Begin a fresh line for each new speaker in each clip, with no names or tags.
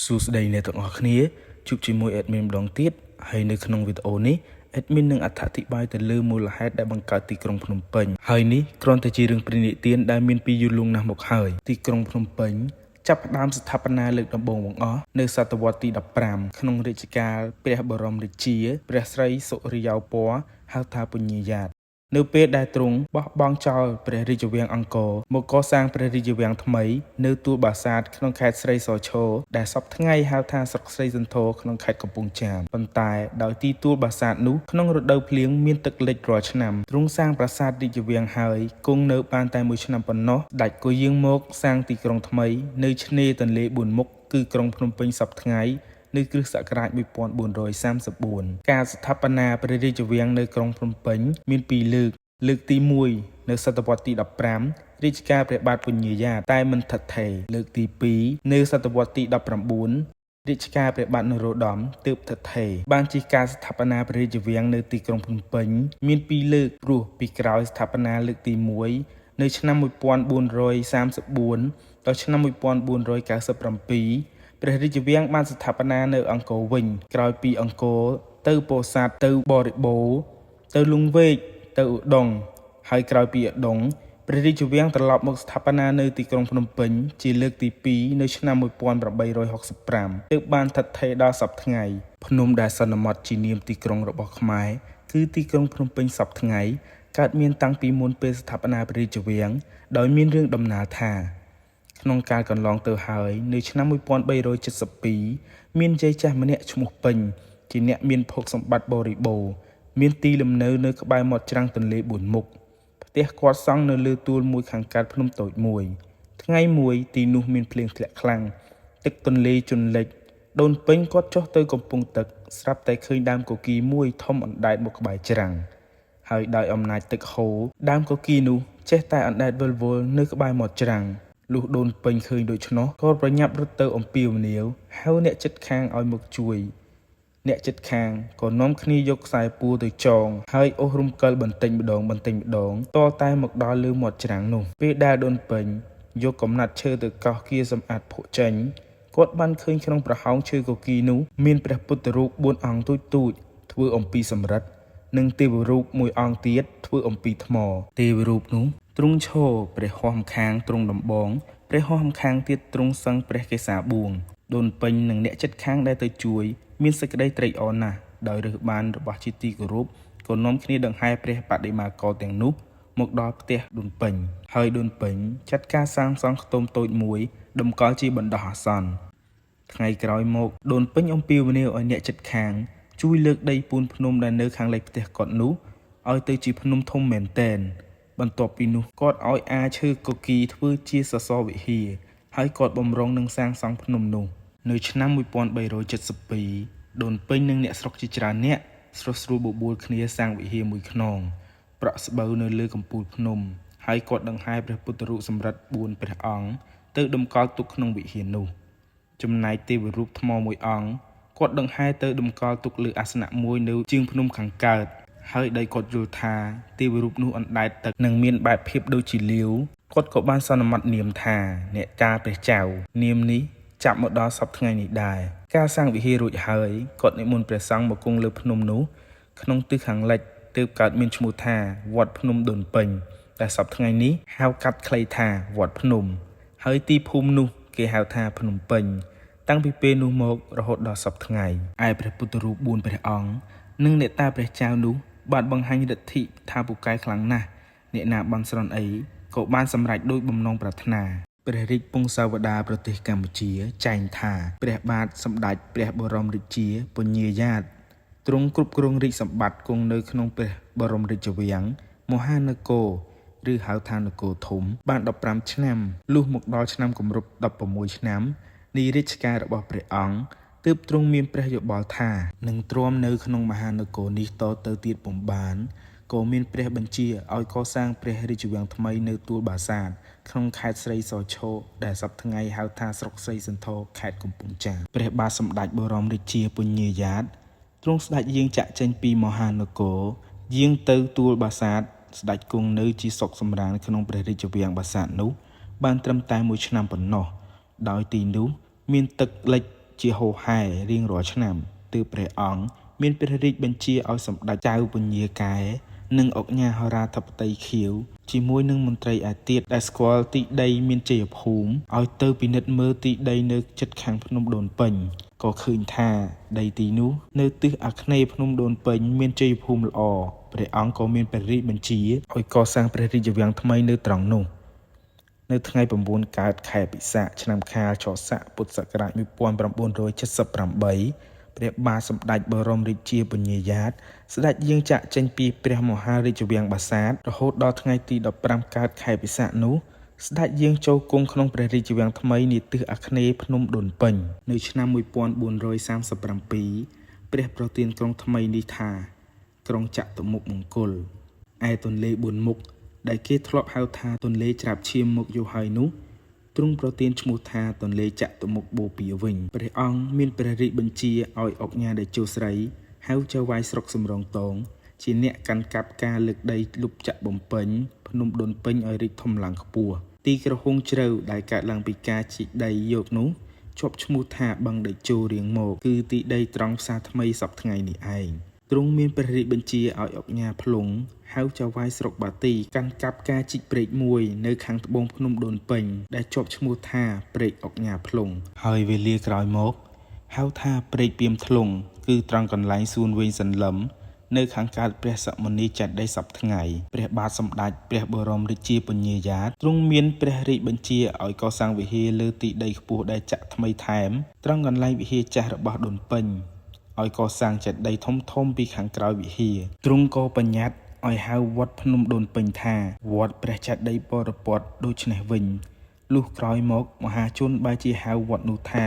សួស្តីអ្នកទាំងអស់គ្នាជួបជាមួយ admin ម្ដងទៀតហើយនៅក្នុងវីដេអូនេះ admin នឹងអត្ថាធិប្បាយទៅលើមូលហេតុដែលបង្កើតទីក្រុងភ្នំពេញហើយនេះគ្រាន់តែជារឿងព្រេងនិទានដែលមានពីយូរលង់ណាស់មកហើយទីក្រុងភ្នំពេញចាប់ផ្ដើមស្ថាបនាលើកដំបូងបង្អស់នៅសតវត្សទី15ក្នុងរជ្ជកាលព្រះបរមរាជាព្រះស្រីសុរិយោពណ៌ហៅថាពញាយ៉ាតនៅពេលដែលទ្រង់បោះបង់ចោលព្រះរាជវាំងអង្គរមកកសាងព្រះរាជវាំងថ្មីនៅទួលបាសាទក្នុងខេត្តស្រីសឈរដែលសពថ្ងៃហៅថាស្រុកស្រីសន្ធរក្នុងខេត្តកំពង់ចាមប៉ុន្តែដោយទីទួលបាសាទនោះក្នុងរដូវភ្លៀងមានទឹកលិចរាល់ឆ្នាំទ្រង់សាងប្រាសាទរាជវាំងហើយគង់នៅបានតែមួយឆ្នាំប៉ុណ្ណោះដាច់ក៏យាងមកសាងទីក្រុងថ្មីនៅឆ្នេរទន្លេ4មុខគឺក្រុងភ្នំពេញសពថ្ងៃនៅគ្រិស្តសករាជ1434ការស្ថាបនាព្រះរាជវាំងនៅក្រុងភ្នំពេញមាន2លើកទី1នៅសតវត្សទី15រាជការព្រះបាទពញាយ៉ាតតែមិនថិតថេរលើកទី2នៅសតវត្សទី19រាជការព្រះបាទនរោត្តមទើបថិតថេរបានជាការស្ថាបនាព្រះរាជវាំងនៅទីក្រុងភ្នំពេញមាន2លើកព្រោះពីក្រោយស្ថាបនាលើកទី1នៅឆ្នាំ1434ដល់ឆ្នាំ1497ព្រះរាជវាំងបានស្ថាបនានៅអង្គរវិញក្រោយពីអង្គរទៅពោធិ៍សាត់ទៅបរិបូរណ៍ទៅលង្វែកទៅឧដុង្គហើយក្រោយពីឧដុង្គព្រះរាជវាំងត្រឡប់មកស្ថាបនានៅទីក្រុងភ្នំពេញជាលើកទី2នៅឆ្នាំ1865ទើបបានថិតថេរដល់សព្វថ្ងៃភ្នំដែលសន្មតជានាមទីក្រុងរបស់ខ្មែរគឺទីក្រុងភ្នំពេញសព្វថ្ងៃកើតមានតាំងពីមុនពេលស្ថាបនាព្រះរាជវាំងដោយមានរឿងដំណាលថាក្នុងកាលកន្លងទៅហើយនៅឆ្នាំ1372មានយាយចាស់ម្នាក់ឈ្មោះពេញជាអ្នកមានភោគសម្បត្តិបរិបូរណ៍មានទីលំនៅនៅក្បែរមាត់ច្រាំងទន្លេ4មុខផ្ទះគាត់សង់នៅលើទួលមួយខាងកើតភ្នំតូចមួយថ្ងៃមួយទីនោះមានភ្លៀងធ្លាក់ខ្លាំងទឹកទន្លេជន់លិចដូនពេញគាត់ចុះទៅកំពង់ទឹកស្រាប់តែឃើញដើមគគីមួយធំអណ្ដែតមកក្បែរច្រាំងហើយដោយអំណាចទឹកហូរដើមគគីនោះចេះតែអណ្ដែតវិលវល់នៅក្បែរមាត់ច្រាំងលុះដូនពេញឃើញដូច្នោះក៏ប្រញាប់រត់ទៅអំពាវនាវហៅអ្នកជិតខាងឲ្យមកជួយអ្នកជិតខាងក៏នាំគ្នាយកខ្សែពួរទៅចងហើយអូសរំកិលបន្តិចម្ដងតតែមកដល់លើមាត់ច្រាំងនោះពេលដែលដូនពេញយកកំណាត់ឈើទៅកោសគៀសម្អាតភក់ចេញគាត់បានឃើញក្នុងប្រហោងឈើគគីនោះមានព្រះពុទ្ធរូប4អង្គទូចធ្វើអំពីសំរិទ្ធនិងទេវរូបមួយអង្គទៀតធ្វើអំពីថ្មទេវរូបនោះទ្រង់ឈរព្រះហស្ថម្ខាងទ្រង់ដំបងព្រះហស្ថម្ខាងទៀតទ្រង់សឹងព្រះកេសាបួងដូនពេញនិងអ្នកជិតខាងដែលទៅជួយមានសេចក្តីត្រេកអរណាស់ដោយរើសបានរបស់ជាទីគោរពក៏នាំគ្នាដង្ហែព្រះបដិមាករទាំងនោះមកដល់ផ្ទះដូនពេញហើយដូនពេញចាត់ការសាងសង់ខ្ទមតូចមួយតម្កល់ជាបណ្ដោះអាសន្នថ្ងៃក្រោយមកដូនពេញអំពាវនាវឲ្យអ្នកជិតខាងជួយលើកដីពូនភ្នំដែលនៅខាងលិចផ្ទះគាត់នោះឲ្យទៅជាភ្នំធំមែនតែនបន្ទាប់ពីនោះគាត់ឲ្យអាឈើគគីធ្វើជាសសរវិហារហើយគាត់បំរុងនឹងសាងសង់ភ្នំនោះនៅឆ្នាំ1372ដូនពេញនិងអ្នកស្រុកជាច្រើនអ្នកស្រុះស្រួលបបួលគ្នាសាងវិហារមួយខ្នងប្រក់ស្បូវនៅលើកំពូលភ្នំហើយគាត់ដង្ហែព្រះពុទ្ធរូបសម្រិទ្ធ4ព្រះអង្គទៅតម្កល់ទុកក្នុងវិហារនោះចំណែកទេវរូបថ្មមួយអង្គគាត់ដង្ហែទៅតម្កល់ទុកលើអាសនៈមួយនៅជើងភ្នំខាងកើតហើយដោយគាត់យល់ថាទេវរូបនោះអណ្ដែតទឹកនិងមានបែបភាពដូចជាលាវគាត់ក៏បានសន្មតនាមថាអ្នកតាព្រះចៅនាមនេះចាប់មកដល់សប្តាហ៍ថ្ងៃនេះដែរការសាងវិហាររួចហើយគាត់និមន្តព្រះសង្ឃមកគង់លើភ្នំនោះក្នុងទិសខាងលិចទើបកើតមានឈ្មោះថាវត្តភ្នំដូនពេញតែសប្តាហ៍ថ្ងៃនេះហៅកាត់ខ្លីថាវត្តភ្នំហើយទីភូមិនោះគេហៅថាភ្នំពេញតាំងពីពេលនោះមករហូតដល់សប្តាហ៍ថ្ងៃឯព្រះពុទ្ធរូប4ព្រះអង្គនិងអ្នកតាព្រះចៅនោះបានបង្ហាញឫទ្ធិថាពូកែខ្លាំងណាស់អ្នកណាបានស្រន់អីក៏បានសម្រេចដោយបំណងប្រាថ្នាព្រះរាជពង្សាវតារប្រទេសកម្ពុជាចែងថាព្រះបាទសម្ដេចព្រះបរមរាជាពញាយ៉ាតទ្រង់គ្រប់គ្រងរាជសម្បត្តិគង់នៅក្នុងព្រះបរមរាជវាំងមហានគរឬហៅថានគរធំបាន15ឆ្នាំលុះមកដល់ឆ្នាំគម្រប់16ឆ្នាំនៃរាជការរបស់ព្រះអង្គទើបទ្រង់មានព្រះយោបល់ថានឹងទ្រាំនៅក្នុងមហានគរនេះតទៅទៀតពុំបានក៏មានព្រះបញ្ជាឲ្យកសាងព្រះរាជវាំងថ្មីនៅទួលបាសាទក្នុងខេត្តស្រីសឈរដែលសប្តាហ៍ថ្ងៃហៅថាស្រុកស្រីសន្ធរខេត្តកំពង់ចាមព្រះបាទសម្ដេចបរមរាជាពញាយ៉ាតទ្រង់ស្ដេចយាងចាក់ចេញពីមហានគរយាងទៅទួលបាសាទស្ដេចគង់នៅជាសុខសម្រាន្តក្នុងព្រះរាជវាំងបាសាទនោះបានត្រឹមតែ1ឆ្នាំប៉ុណ្ណោះដោយទីនោះមានទឹកលិច ជាហូហែរៀងរាល់ឆ្នាំទើបព្រះអង្គមានព្រះរាជបញ្ជាឲ្យសម្ដេចចៅពញាកែនិងអង្គញាហរាធិបតីខៀវជាមួយនឹងមន្ត្រីឯទៀតដែលស្គាល់ទីដីមានជ័យភូមិឲ្យទៅពិនិត្យមើលទីដីនៅជិតខាងភ្នំដូនពេញក៏ឃើញថាដីទីនោះនៅទិសអាគ្នេយ៍ភ្នំដូនពេញមានជ័យភូមិល្អព្រះអង្គក៏មានព្រះរាជបញ្ជាឲ្យកសាងព្រះរាជវាំងថ្មីនៅត្រង់នោះនៅថ្ងៃ9កើតខែពិសាខឆ្នាំខាលចស័កពុទ្ធសករាជ1978ព្រះបាទសម្ដេចបរមរាជាបញ្ញាយ៉ាតស្ដេចយាងចាក់ចេញពីព្រះមហារាជវាំងបាសាតរហូតដល់ថ្ងៃទី15កើតខែពិសាខនោះស្ដេចយាងចូលគង់ក្នុងព្រះរាជវាំងថ្មីនាទិសអាគ្នេយ៍ភ្នំដូនពេញនៅឆ្នាំ1437ព្រះប្រទានក្រុងថ្មីនេះថាក្រុងចតុមុខមង្គលឯទន្លេ4មុខដែលគេធ្លាប់ហៅថាទន្លេច្រាបឈាមមកយូរហើយនោះទ្រង់ប្រទានឈ្មោះថាទន្លេចតុមុខបូព៌ាវិញព្រះអង្គមានព្រះរាជបញ្ជាឲ្យអង្គញាតេជោស្រីហៅចៅវាយស្រុកសំរងតងជាអ្នកកាន់កាប់ការលើកដីលុបចាក់បំពេញភ្នំដូនពេញឲ្យរីកធំឡើងខ្ពស់ទីក្រហុងជ្រៅដែលកើតឡើងពីការជីកដីយកនោះជាប់ឈ្មោះថាបឹងតេជោរៀងមកគឺទីដីត្រង់ផ្សារថ្មីសប្តាហ៍ថ្ងៃនេះឯងទ្រង់មានព្រះរាជបញ្ជាឲ្យអង្គញាភ្លុងហៅចៅវាយស្រុកបាទីកាន់កាប់ការជីកព្រែកមួយនៅខាងត្បូងភ្នំដូនពេញដែលជាប់ឈ្មោះថាព្រែកអង្គញាភ្លុងហើយវេលាក្រោយមកហៅថាព្រែកពីមធ្លុងគឺត្រង់កន្លែងសួនវែងសន្លឹមនៅខាងកើតព្រះសមុនីចេតិយសប្តាហ៍ថ្ងៃព្រះបាទសម្ដេចព្រះបរមរាជាបញ្ញាយ៉ាតទ្រង់មានព្រះរាជបញ្ជាឲ្យកសាងវិហារលើទីដីខ្ពស់ដែលចាក់ថ្មីថែមត្រង់កន្លែងវិហារចាស់របស់ដូនពេញឲ្យកសាងចេតិយធំពីខាងក្រោយវិហារទ្រង់ក៏បញ្ញត្តិឲ្យហៅវត្តភ្នំដូនពេញថាវត្តព្រះចេតិយបរពតដូច្នេះវិញលុះក្រោយមកមហាជនបែរជាហៅវត្តនោះថា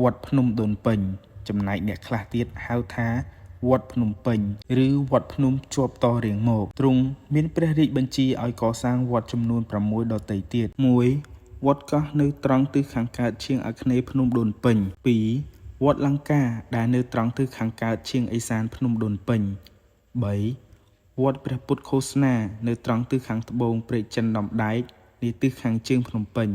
វត្តភ្នំដូនពេញចំណែកអ្នកខ្លះទៀតហៅថាវត្តភ្នំពេញឬវត្តភ្នំជាប់តរៀងមកទ្រង់មានព្រះរាជបញ្ជាឲ្យកសាងវត្តចំនួន6ដទៃទៀត1វត្តកោះនៅត្រង់ទិសខាងកើតឈៀងអាគ្នេយ៍ភ្នំដូនពេញ2វត្តលង្កាដែលនៅត្រង់ទិសខាងកើតឈៀងឦសានភ្នំដូនពេញ3វត្តព្រះពុទ្ធឃោសនានៅត្រង់ទិសខាងត្បូងព្រែកចិនដំដែកនាទិសខាងជើងភ្នំពេញ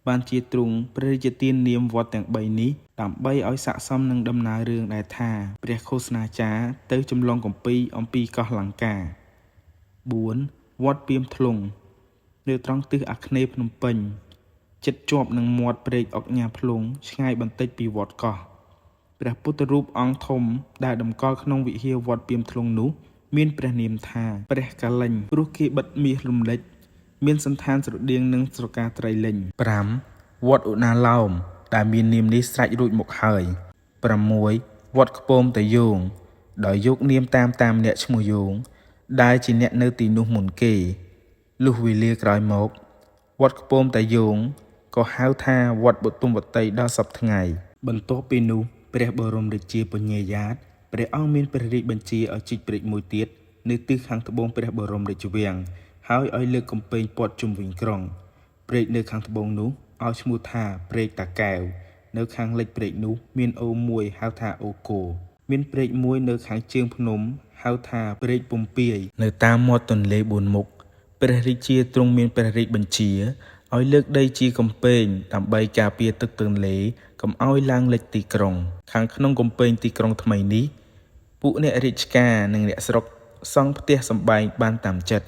បានជាទ្រង់ព្រះរាជទាននាមវត្តទាំង3នេះដើម្បីឲ្យស័ក្តិសមនឹងដំណើររឿងដែលថាព្រះឃោសនាចារ្យទៅចម្លងគម្ពីរអំពីកោះលង្កា4វត្តពីមធ្លុងនៅត្រង់ទិសអាគ្នេយ៍ភ្នំពេញជិតជាប់នឹងមាត់ព្រែកអង្គញាភ្លុងឆ្ងាយបន្តិចពីវត្តកោះព្រះពុទ្ធរូបអង្គធំដែលតម្កល់ក្នុងវិហារវត្តពីមធ្លុងនោះមានព្រះនាមថាព្រះកលែងព្រោះគេបិទមាសរំលេចមានសន្តានស្រដៀងនឹងស្រកាត្រីលេញ5វត្តឧណាឡោមដែលមាននាមនេះស្រេចរួចមកហើយ6វត្តខ្ពមតាយោងដោយយកនាមតាមអ្នកឈ្មោះយោងដែលជាអ្នកនៅទីនោះមុនគេលុះវេលាក្រោយមកវត្តខ្ពមតាយោងក៏ហៅថាវត្តបទុមវតីដល់សប្តាហ៍ថ្ងៃបន្ទាប់ពីនោះព្រះបរមរាជាបញ្ញាយ៉ាតព្រះអង្គមានព្រះរាជបញ្ជាឲ្យជីកព្រែកមួយទៀតនៅទិសខាងត្បូងព្រះបរមរាជវាំងហើយឲ្យលើកកំពែងព័ទ្ធជុំវិញក្រុងព្រែកនៅខាងត្បូងនោះឲ្យឈ្មោះថាព្រែកតាកែវនៅខាងលិចព្រែកនោះមានអូរមួយហៅថាអូគោមានព្រែកមួយនៅខាងជើងភ្នំហៅថាព្រែកពំពាយនៅតាមមាត់ទន្លេ4មុខព្រះរាជាទ្រង់មានព្រះរាជបញ្ជាឲ្យលើកដីជាកំពែងដើម្បីការពារទឹកទន្លេកុំឲ្យឡើងលិចទីក្រុងខាងក្នុងកំពែងទីក្រុងថ្មីនេះពួកអ្នករាជការនិងអ្នកស្រុកសង់ផ្ទះសម្បែងបានតាមចិត្ត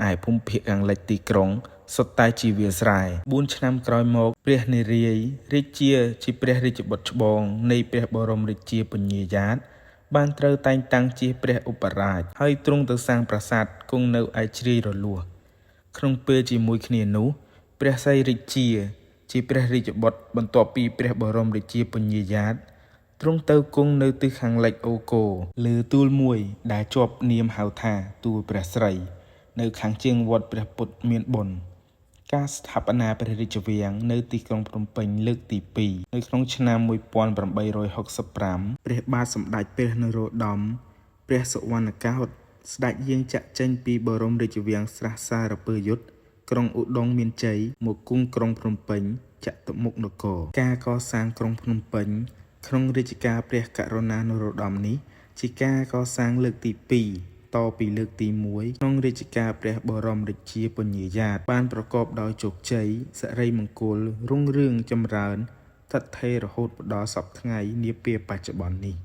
ឯភូមិភាគខាងលិចទីក្រុងសុទ្ធតែជាវាលស្រែ4ឆ្នាំក្រោយមកព្រះនារាយរាជាព្រះរាជបុត្រច្បងនៃព្រះបរមរាជាបញ្ញាយ៉ាតបានត្រូវតែងតាំងជាព្រះឧបរាជហើយទ្រង់ទៅសាងប្រាសាទគង់នៅឯជ្រាយរលួសក្នុងពេលជាមួយគ្នានោះព្រះសីរាជាព្រះរាជបុត្របន្ទាប់ពីព្រះបរមរាជាបញ្ញាយ៉ាតទ្រង់ទៅគង់នៅទិសខាងលិចអូគោលើទួលមួយដែលជាប់នាមហៅថាទួលព្រះស្រីនៅខាងជើងវត្តព្រះពុទ្ធមានបុណ្យការស្ថាបនាព្រះរាជវាំងនៅទីក្រុងភ្នំពេញលើកទី2នៅក្នុងឆ្នាំ1865ព្រះបាទសម្ដេចព្រះនរោត្តមព្រះសុវណ្ណកោដ្ឋស្ដេចយាងចាក់ចេញពីបរមរាជវាំងស្រះសារពើយុទ្ធក្រុងឧដុង្គមានជ័យមកគង់ក្រុងភ្នំពេញចតុមុខនគរការកសាងក្រុងភ្នំពេញក្នុងរាជការព្រះករុណានរោត្តមនេះជាការកសាងលើកទី2តពីលើកទី1ក្នុងរាជការព្រះបរមរាជាបញ្ញាយ៉ាតបានប្រកបដោយជោគជ័យសិរីមង្គលរុងរឿងចម្រើន ស្ថិតថេររហូតមកដល់សព្វថ្ងៃនាពេលបច្ចុប្បន្ននេះ